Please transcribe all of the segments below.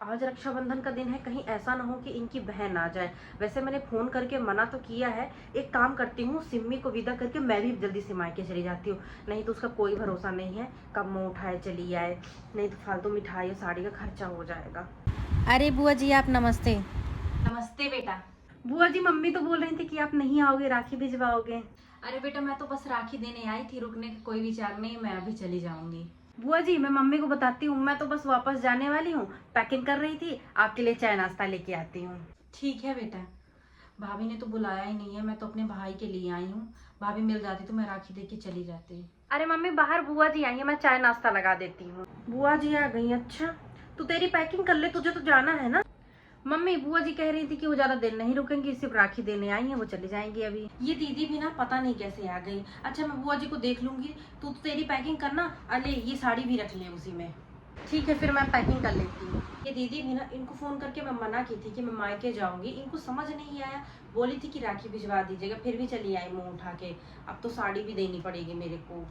आज रक्षाबंधन का दिन है, कहीं ऐसा ना हो कि इनकी बहन आ जाए। वैसे मैंने फोन करके मना तो किया है। एक काम करती हूँ, सिम्मी को विदा करके मैं भी जल्दी से मायके चली जाती हूँ। नहीं तो उसका कोई भरोसा नहीं है, कब मुँह उठाए चली आए, नहीं तो फालतू मिठाई और साड़ी का खर्चा हो जाएगा। अरे बुआ जी आप नमस्ते। नमस्ते बेटा। बुआ जी, मम्मी तो बोल रही थी कि आप नहीं आओगे, राखी भिजवाओगे। अरे बेटा मैं तो बस राखी देने आई थी, रुकने का कोई विचार नहीं, मैं अभी चली जाऊंगी। बुआ जी, मैं मम्मी को बताती हूँ, मैं तो बस वापस जाने वाली हूँ, पैकिंग कर रही थी, आपके लिए चाय नाश्ता लेके आती हूँ। ठीक है बेटा। भाभी ने तो बुलाया ही नहीं है, मैं तो अपने भाई के लिए आई हूँ। भाभी मिल जाती तो मैं राखी दे के चली जाती। अरे मम्मी, बाहर बुआ जी आई है, मैं चाय नाश्ता लगा देती हूँ। बुआ जी आ गई, अच्छा। तू तेरी पैकिंग कर ले, तुझे तो जाना है ना। मम्मी, बुआ जी कह रही थी कि वो ज्यादा देर नहीं रुकेंगी, सिर्फ राखी देने आई है, वो चली जाएंगी अभी। ये दीदी भी ना पता नहीं कैसे आ गई। अच्छा मैं बुआ जी को देख लूंगी, तू तो तेरी पैकिंग करना। अरे ये साड़ी भी रख ले उसी में। ठीक है, फिर मैं पैकिंग कर लेती हूँ। ये दीदी भी ना, इनको फोन करके मैं मना की थी कि मैं मायके जाऊंगी, इनको समझ नहीं आया। बोली थी कि राखी भिजवा दीजिएगा, फिर भी चली आई मुंह उठा के। अब तो साड़ी भी देनी पड़ेगी मेरे को।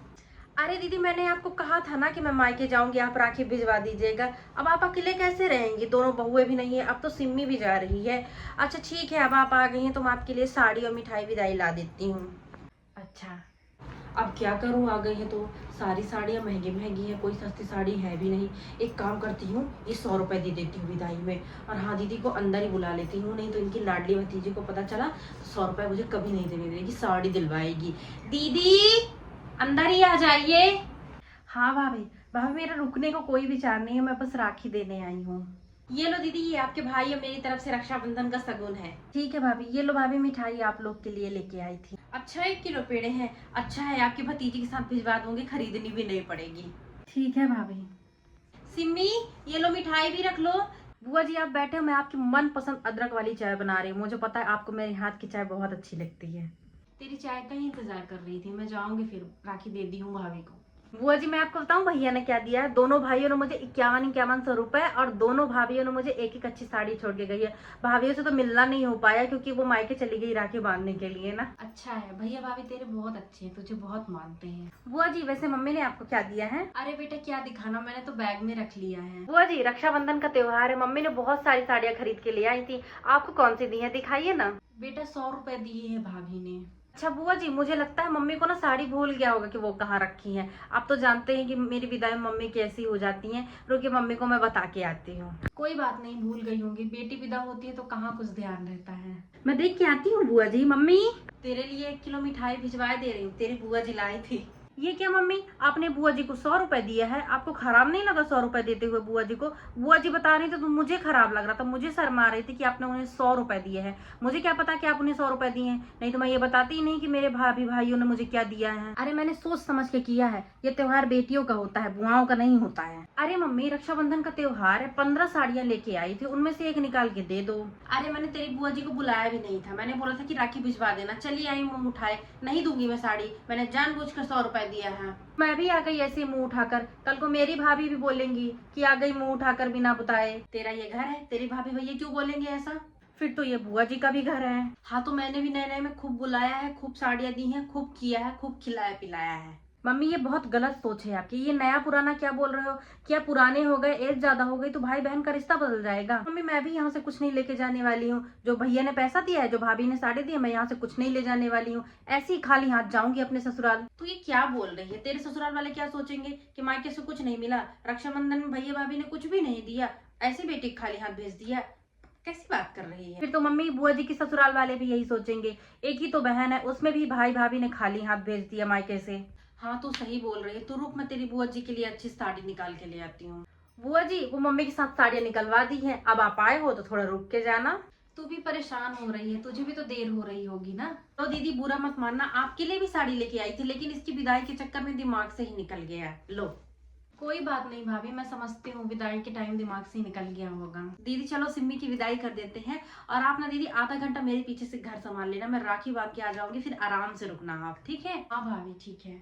अरे दीदी, मैंने आपको कहा था ना कि मैं मायके जाऊंगी, आप राखी भिजवा दीजिएगा। अब आप अकेले कैसे रहेंगी, दोनों बहुएं भी नहीं है, अब तो सिम्मी भी जा रही है। अच्छा ठीक है, अब आप आ गई हैं तो मैं आपके लिए साड़ी और मिठाई विदाई ला देती हूँ। अच्छा अब क्या करूं, आ गई है तो। सारी साड़ियाँ महंगी महंगी हैं, कोई सस्ती साड़ी है भी नहीं। एक काम करती हूँ, ये 100 रुपए दे देती हूँ विदाई में। और हाँ, दीदी को अंदर ही बुला लेती हूँ, नहीं तो इनकी लाडली भतीजी को पता चला तो 100 रुपए मुझे कभी नहीं देने देगी, साड़ी दिलवाएगी। दीदी अंदर ही आ जाइए। हाँ भाभी, भाभी मेरा रुकने को कोई विचार नहीं है, मैं बस राखी देने आई हूँ। ये लो दीदी, ये आपके भाई और मेरी तरफ से रक्षाबंधन का शगुन है। ठीक है भाभी, ये लो भाभी, मिठाई आप लोग के लिए लेके आई थी। अच्छा 1 किलो पेड़े हैं। अच्छा है, आपकी भतीजी के साथ भिजवा दूंगी, खरीदनी भी नहीं पड़ेगी। ठीक है भाभी। सिम्मी ये लो मिठाई भी रख लो। बुआ जी आप बैठे हो, मैं आपकी मनपसंद अदरक वाली चाय बना रही हूँ। मुझे पता है आपको मेरे हाथ की चाय बहुत अच्छी लगती है। तेरी चाय का ही इंतजार कर रही थी, मैं जाऊंगी फिर राखी दे दी हूँ भाभी को। बुआ जी मैं आपको बताऊं भैया ने क्या दिया है। दोनों भाइयों ने मुझे 51-51 सौ रुपए और दोनों भाभीियों ने मुझे एक अच्छी साड़ी छोड़ के गई है। भाभीियों से तो मिलना नहीं हो पाया क्योंकि वो मायके चली गई राखी बांधने के लिए ना। अच्छा है, भैया भाभी तेरे बहुत अच्छे हैं, तुझे बहुत मानते हैं। बुआ जी वैसे मम्मी ने आपको क्या दिया है। अरे बेटा क्या दिखाना, मैंने तो बैग में रख लिया है। बुआ जी रक्षाबंधन का त्योहार है, मम्मी ने बहुत सारी साड़ियाँ खरीद के ले आई थी, आपको कौन सी दी है दिखाइए ना। बेटा 100 रुपए दिए है भाभी ने। अच्छा बुआ जी, मुझे लगता है मम्मी को ना साड़ी भूल गया होगा कि वो कहाँ रखी है। आप तो जानते हैं कि मेरी विदाई में मम्मी कैसी हो जाती हैं। रुकिए मम्मी को मैं बता के आती हूँ। कोई बात नहीं, भूल गई होंगी, बेटी विदा होती है तो कहाँ कुछ ध्यान रहता है। मैं देख के आती हूँ बुआ जी। मम्मी तेरे लिए 1 किलो मिठाई भिजवा दे रही हूँ, तेरी बुआ जी लाई थी। ये क्या मम्मी, आपने बुआ जी को 100 रुपए दिया है, आपको खराब नहीं लगा 100 रुपए देते हुए बुआ जी को। बुआ जी बता रही थी तो मुझे खराब लग रहा था, मुझे शर्म आ रही थी कि आपने उन्हें 100 रुपए दिए हैं। मुझे क्या पता कि आप उन्हें 100 रुपए दिए हैं, नहीं तो मैं ये बताती ही नहीं कि मेरे भाभी भाइयों ने मुझे क्या दिया है। अरे मैंने सोच समझ के किया है, ये त्योहार बेटियों का होता है, बुआओं का नहीं होता है। अरे मम्मी रक्षाबंधन का त्योहार है, 15 साड़ियाँ लेके आई थी, उनमें से एक निकाल के दे दो। अरे मैंने तेरी बुआ जी को बुलाया भी नहीं था, मैंने बोला था कि राखी भिजवा देना, चली आई मुंह उठाए। नहीं दूंगी मैं साड़ी, मैंने जानबूझकर 100 रुपए दिया है। मैं भी आ गई ऐसे मुंह उठाकर, कल को मेरी भाभी भी बोलेंगी कि आ गई मुंह उठाकर बिना बताए। तेरा ये घर है, तेरी भाभी भैया क्यों बोलेंगे ऐसा। फिर तो ये बुआ जी का भी घर है। हाँ तो मैंने भी नए नए में खूब बुलाया है, खूब साड़ियाँ दी हैं, खूब किया है, खूब खिलाया पिलाया है। मम्मी ये बहुत गलत सोच है आपकी, ये नया पुराना क्या बोल रहे हो। क्या पुराने हो गए, एज ज्यादा हो गई तो भाई बहन का रिश्ता बदल जाएगा। मम्मी मैं भी यहाँ से कुछ नहीं लेके जाने वाली हूँ, जो भैया ने पैसा दिया है, जो भाभी ने साड़ी दी है, मैं यहाँ से कुछ नहीं ले जाने वाली हूँ। ऐसे ही खाली हाथ जाऊंगी अपने ससुराल। तू ये क्या बोल रही है, तेरे ससुराल वाले क्या सोचेंगे कि मायके से कुछ नहीं मिला, रक्षाबंधन में भैया भाभी ने कुछ भी नहीं दिया, ऐसे बेटी खाली हाथ भेज दिया। कैसी बात कर रही है। फिर तो मम्मी बुआ जी की ससुराल वाले भी यही सोचेंगे, एक ही तो बहन है, उसमें भी भाई भाभी ने खाली हाथ भेज दिया मायके से। हाँ तू सही बोल रही है, तू रुक, मैं तेरी बुआ जी के लिए अच्छी साड़ी निकाल के ले आती हूँ। बुआ जी वो मम्मी के साथ साड़ियाँ निकलवा दी हैं, अब आप आए हो तो थोड़ा रुक के जाना। तू भी परेशान हो रही है, तुझे भी तो देर हो रही होगी ना। तो दीदी बुरा मत मानना, आपके लिए भी साड़ी लेके आई थी, लेकिन इसकी विदाई के चक्कर में दिमाग से ही निकल गया। लो कोई बात नहीं भाभी, मैं समझती हूँ, विदाई के टाइम दिमाग से ही निकल गया होगा। दीदी चलो सिम्मी की विदाई कर देते हैं, और आप ना दीदी आधा घंटा मेरे पीछे से घर संभाल लेना, मैं राखी बांध के आ जाऊंगी, फिर आराम से रुकना आप, ठीक है। हाँ भाभी ठीक है।